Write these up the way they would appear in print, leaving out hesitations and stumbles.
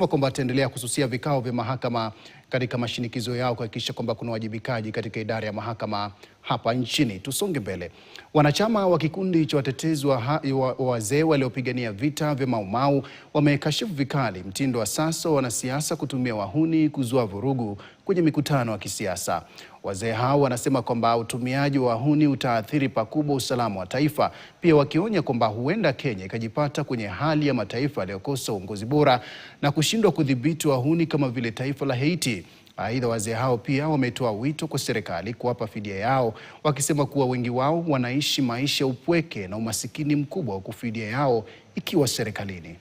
kwamba ataendelea kususia vikao vya mahakama katika mashinikizo yao kuhakikisha kwamba kuna wajibikaji katika idara ya mahakama hapa nchini. Tusonge mbele. Wanachama wa kikundi cha watetezi wa wazee waliopigania vita vya Mau Mau wamekashifu vikali mtindo wa sasa wa wanasiasa kutumia wahuni kuzua vurugu kwenye mikutano ya kisiasa. Wazee hao wanasema kwamba utumiaji wa wahuni utaathiri pakubwa usalama wa taifa, pia wakionya kwamba huenda Kenya ikajipata kwenye hali ya mataifa yaliyokosa uongozi bora na kushindwa kudhibiti wahuni kama vile taifa la Haiti. Aidha, wazee hao pia wametoa wito kwa serikali kuwapa fidia yao, wakisema kuwa wengi wao wanaishi maisha ya upweke na umasikini mkubwa, huku fidia yao ikiwa serikalini.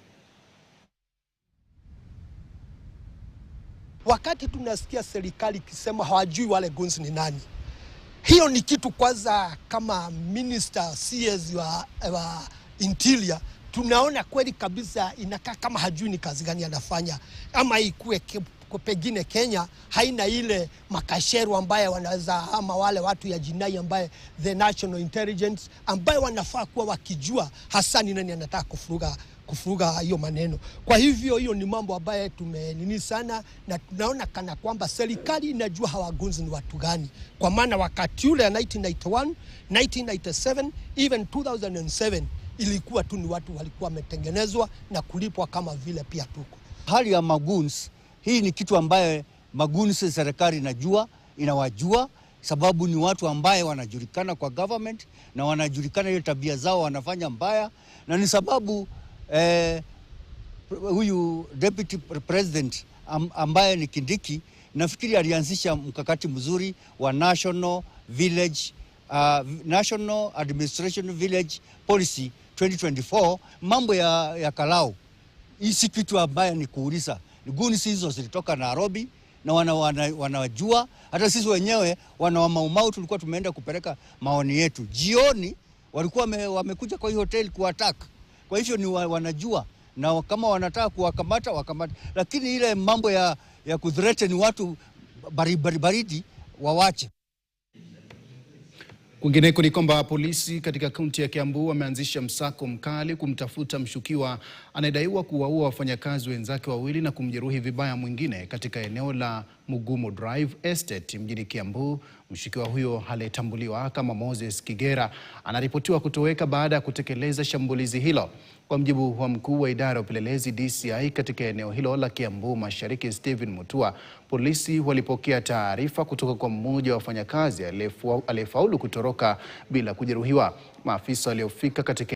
Wakati tunasikia serikali ikisema hawajui wale guns ni nani, hiyo ni kitu kwanza. Kama minister CS wa Interior, tunaona kweli kabisa inakaa kama hajui ni kazi gani anafanya, ama ikuwe pengine Kenya haina ile makashero ambaye wanaweza, ama wale watu ya jinai ambaye the national intelligence ambaye wanafaa kuwa wakijua hasa ni nani anataka kufuruga hiyo maneno. Kwa hivyo hiyo ni mambo ambaye tumenini sana, na tunaona kana kwamba serikali inajua hawa guns ni watu gani, kwa maana wakati ule ya 1991, 1997, even 2007 ilikuwa tu ni watu walikuwa wametengenezwa na kulipwa kama vile pia tuko. Hali ya maguns hii ni kitu ambaye maguns serikali inawajua, sababu ni watu ambaye wanajulikana kwa government na wanajulikana ile tabia zao wanafanya mbaya, na ni sababu huyu deputy president ambaye ni Kindiki, nafikiri alianzisha mkakati mzuri wa National Administration Village Policy 2024, mambo ya Kalau. Hii si kitu ambaye ni kuuliza. Guns hizo zilitoka Nairobi na wanajua. Hata sisi wenyewe wana wa Mau Mau tulikuwa tumeenda kupeleka maoni yetu. Jioni walikuwa wamekuja kwa hii hotel kuattack. Kwa hivyo ni wanajua, na kama wanataka kuwakamata wakamata, lakini ile mambo ya kuthreaten watu baridi wawache. Kwingineko ni kwamba polisi katika kaunti ya Kiambu wameanzisha msako mkali kumtafuta mshukiwa anayedaiwa kuwaua wafanyakazi wenzake wawili na kumjeruhi vibaya mwingine katika eneo la Mugumo Drive Estate mjini Kiambu. Mshukiwa huyo aliyetambuliwa kama Moses Kigera anaripotiwa kutoweka baada ya kutekeleza shambulizi hilo. Kwa mjibu wa mkuu wa idara ya upelelezi DCI katika eneo hilo la Kiambu Mashariki, Stephen Mutua, polisi walipokea taarifa kutoka kwa mmoja wa wafanyakazi aliyefaulu kutoroka bila kujeruhiwa. Maafisa waliofika katika